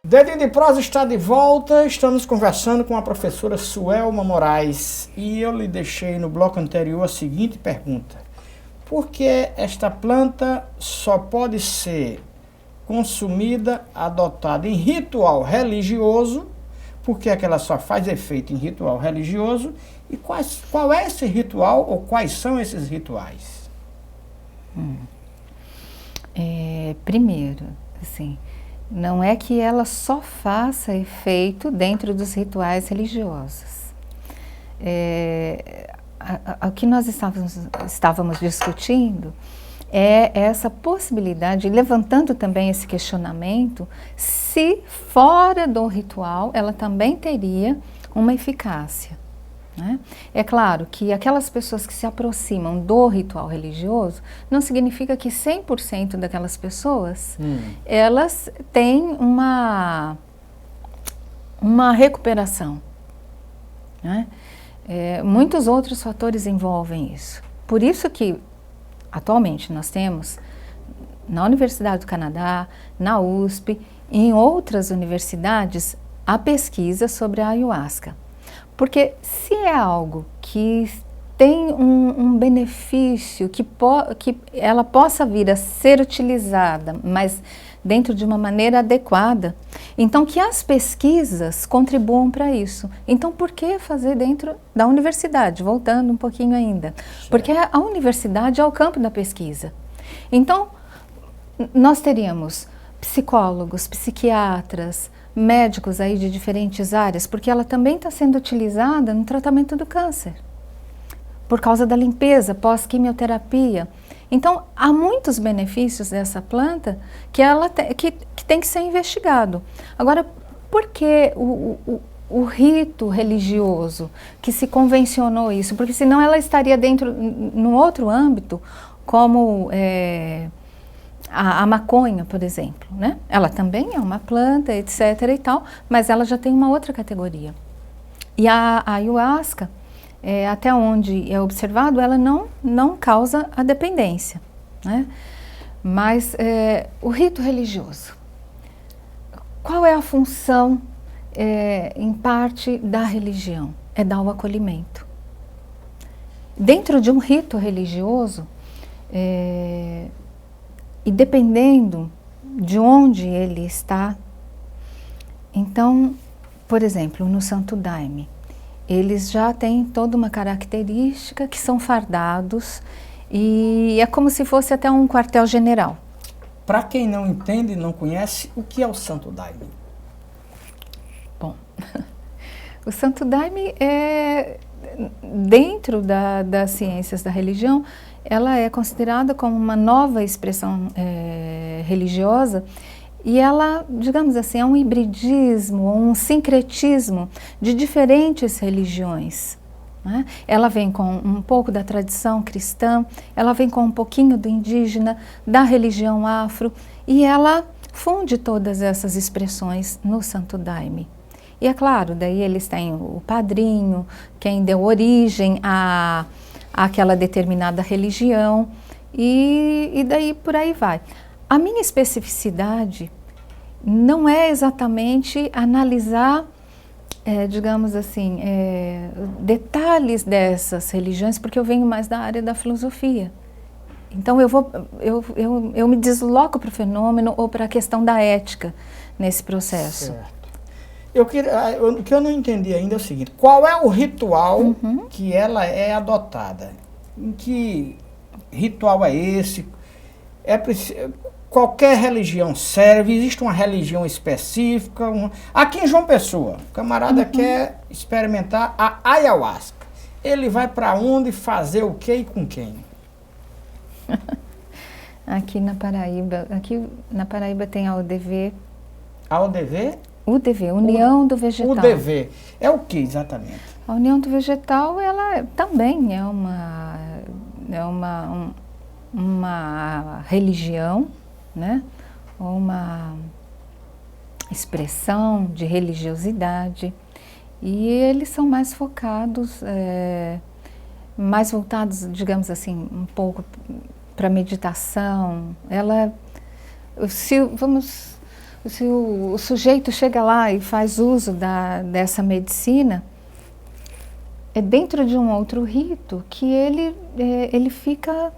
Dedinho de Prosa está de volta, estamos conversando com a professora Suelma Moraes e eu lhe deixei no bloco anterior a seguinte pergunta: por que esta planta só pode ser consumida, adotada em ritual religioso? Por que é que ela só faz efeito em ritual religioso? E qual é esse ritual ou quais são esses rituais? Primeiro, assim, não é que ela só faça efeito dentro dos rituais religiosos. O que nós estávamos discutindo é essa possibilidade, levantando também esse questionamento, se fora do ritual ela também teria uma eficácia, né? É claro que aquelas pessoas que se aproximam do ritual religioso, não significa que 100% daquelas pessoas, elas têm uma recuperação, né? Muitos outros fatores envolvem isso. Por isso que, atualmente, nós temos, na Universidade do Canadá, na USP, em outras universidades, a pesquisa sobre a ayahuasca. Porque se é algo que tem um benefício, que ela possa vir a ser utilizada, mas dentro de uma maneira adequada, então que as pesquisas contribuam para isso. Então por que fazer dentro da universidade? Voltando um pouquinho ainda. Certo. Porque a universidade é o campo da pesquisa. Então nós teríamos psicólogos, psiquiatras, médicos aí de diferentes áreas, porque ela também está sendo utilizada no tratamento do câncer, por causa da limpeza pós-quimioterapia. Então, há muitos benefícios dessa planta que tem que ser investigado. Agora, por que o rito religioso que se convencionou isso? Porque senão ela estaria dentro, num outro âmbito, como a maconha, por exemplo, né? Ela também é uma planta, etc. e tal, mas ela já tem uma outra categoria. E a ayahuasca, até onde é observado, ela não causa a dependência, né? Mas o rito religioso, qual é a função, em parte, da religião? É dar o acolhimento. Dentro de um rito religioso, e dependendo de onde ele está, então, por exemplo, no Santo Daime, eles já têm toda uma característica que são fardados e é como se fosse até um quartel-general. Para quem não entende e não conhece, o que é o Santo Daime? Bom, o Santo Daime dentro das ciências da religião, ela é considerada como uma nova expressão religiosa e ela, digamos assim, é um hibridismo, um sincretismo de diferentes religiões, né? Ela vem com um pouco da tradição cristã, ela vem com um pouquinho do indígena, da religião afro e ela funde todas essas expressões no Santo Daime. E é claro, daí eles têm o padrinho, quem deu origem àquela determinada religião, e daí por aí vai. A minha especificidade não é exatamente analisar, digamos assim, detalhes dessas religiões, porque eu venho mais da área da filosofia. Então eu me desloco para o fenômeno ou para a questão da ética nesse processo. Certo. O que eu não entendi ainda é o seguinte: qual é o ritual que ela é adotada? Em que ritual é esse? Qualquer religião serve? Existe uma religião específica? Aqui em João Pessoa, o camarada quer experimentar a ayahuasca. Ele vai para onde, fazer o quê e com quem? Aqui na Paraíba tem a UDV. A UDV? UDV, União do Vegetal. UDV. É o que exatamente? A União do Vegetal, ela também é uma religião, né? Uma expressão de religiosidade. E eles são mais focados, mais voltados, digamos assim, um pouco para meditação. Vamos o sujeito chega lá e faz uso dessa medicina, é dentro de um outro rito que ele fica,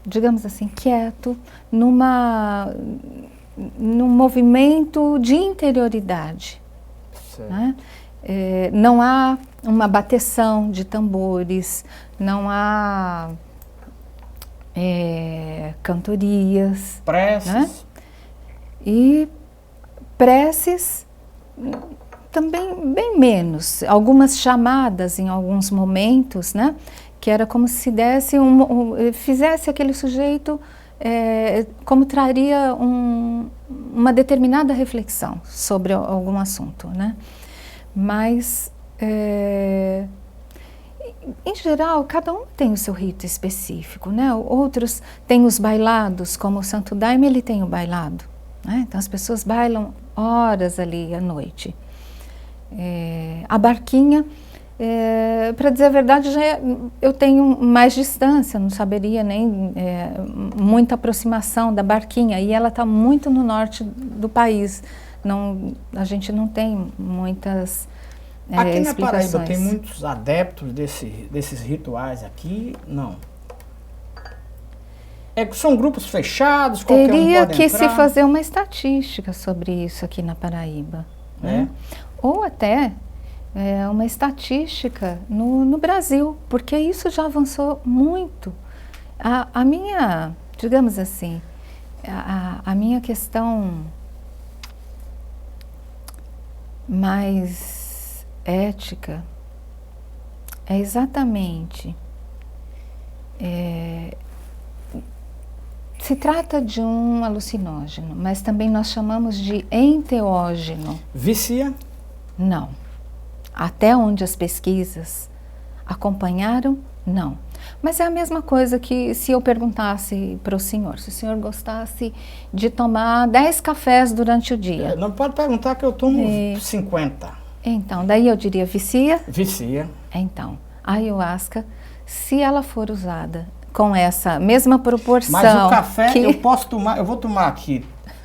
digamos assim, quieto, num movimento de interioridade. Né? Não há uma bateção de tambores, não há cantorias. Preces. Né? E preces também bem menos. Algumas chamadas em alguns momentos, né? Que era como se desse fizesse aquele sujeito, como traria uma determinada reflexão sobre algum assunto, né? Mas, em geral, cada um tem o seu rito específico, né? Outros têm os bailados, como o Santo Daime, ele tem o bailado, né? Então as pessoas bailam horas ali à noite. A barquinha, para dizer a verdade, eu tenho mais distância, não saberia nem muita aproximação da barquinha, e ela está muito no norte do país. A gente não tem muitas aqui na explicações. Paraíba tem muitos adeptos desses rituais aqui? Não. São grupos fechados, qualquer um pode Teria que entrar? se fazer uma estatística sobre isso aqui na Paraíba. Né? Ou até uma estatística no Brasil, porque isso já avançou muito. A minha, digamos assim, a minha questão mais ética é exatamente, se trata de um alucinógeno, mas também nós chamamos de enteógeno. Vicia? Não. Até onde as pesquisas acompanharam, não. Mas é a mesma coisa que se eu perguntasse para o senhor, se o senhor gostasse de tomar 10 cafés durante o dia. Não pode perguntar que eu tomo 50. Então, daí eu diria vicia? Vicia. Então, a ayahuasca, se ela for usada com essa mesma proporção... Mas o café eu posso tomar, eu vou tomar aqui,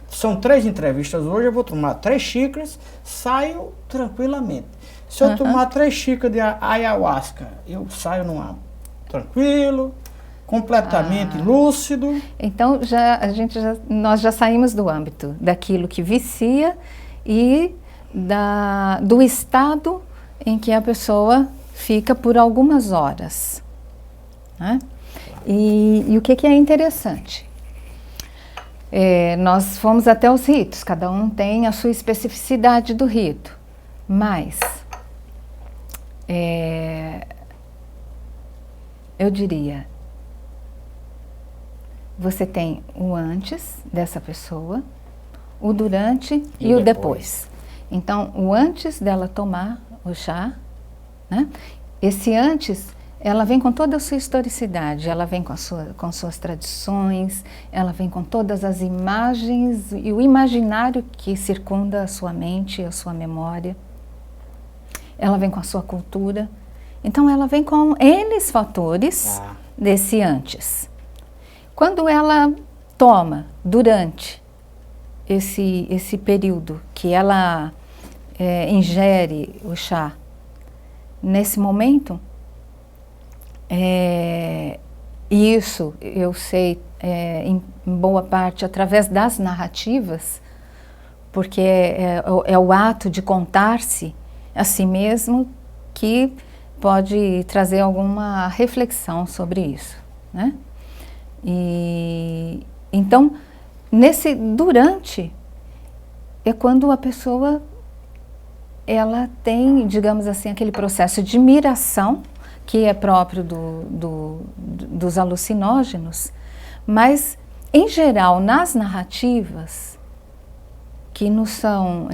são 3 entrevistas hoje, eu vou tomar 3 xícaras, saio tranquilamente. Se eu tomar 3 xícaras de ayahuasca, eu saio tranquilo, completamente lúcido. Então, nós já saímos do âmbito daquilo que vicia e do estado em que a pessoa fica por algumas horas. Né? E o que é interessante? Nós fomos até os ritos, cada um tem a sua especificidade do rito, mas eu diria, você tem o antes dessa pessoa, o durante e o depois. Então, o antes dela tomar o chá, né? Esse antes, ela vem com toda a sua historicidade, ela vem com suas tradições, ela vem com todas as imagens e o imaginário que circunda a sua mente, a sua memória. Ela vem com a sua cultura. Então, ela vem com N fatores desse antes. Quando ela toma, durante esse período que ela ingere o chá, nesse momento, isso eu sei em boa parte através das narrativas, porque é o ato de contar-se a si mesmo que pode trazer alguma reflexão sobre isso, né? E então, nesse durante é quando a pessoa ela tem, digamos assim, aquele processo de miração que é próprio dos alucinógenos, mas em geral nas narrativas que nos são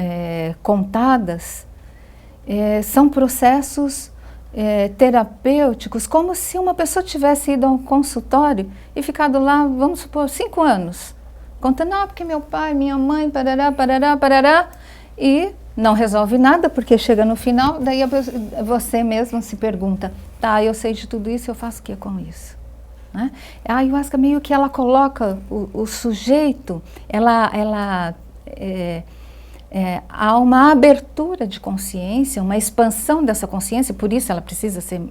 contadas são processos terapêuticos, como se uma pessoa tivesse ido a um consultório e ficado lá, vamos supor, 5 anos, contando, porque meu pai, minha mãe, parará, parará, parará, e não resolve nada, porque chega no final, daí você mesmo se pergunta, tá, eu sei de tudo isso, eu faço o que com isso? né? A ayahuasca meio que ela coloca o sujeito, há uma abertura de consciência, uma expansão dessa consciência, por isso ela precisa ser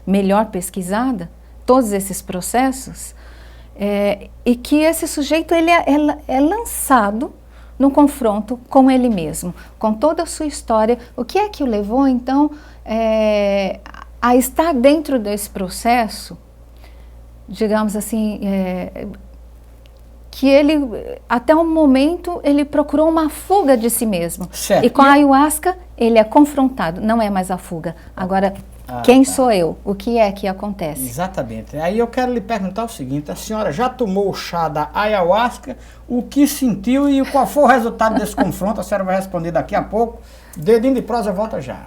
melhor pesquisada, todos esses processos, e que esse sujeito ele é lançado no confronto com ele mesmo, com toda a sua história. O que é que o levou, então, a estar dentro desse processo, digamos assim, que ele, até um momento, ele procurou uma fuga de si mesmo. Certo. E com a ayahuasca, ele é confrontado, não é mais a fuga. Agora, quem sou eu? O que é que acontece? Exatamente. Aí eu quero lhe perguntar o seguinte, a senhora já tomou o chá da ayahuasca, o que sentiu e qual foi o resultado desse confronto? A senhora vai responder daqui a pouco. Dedinho de prosa, volta já.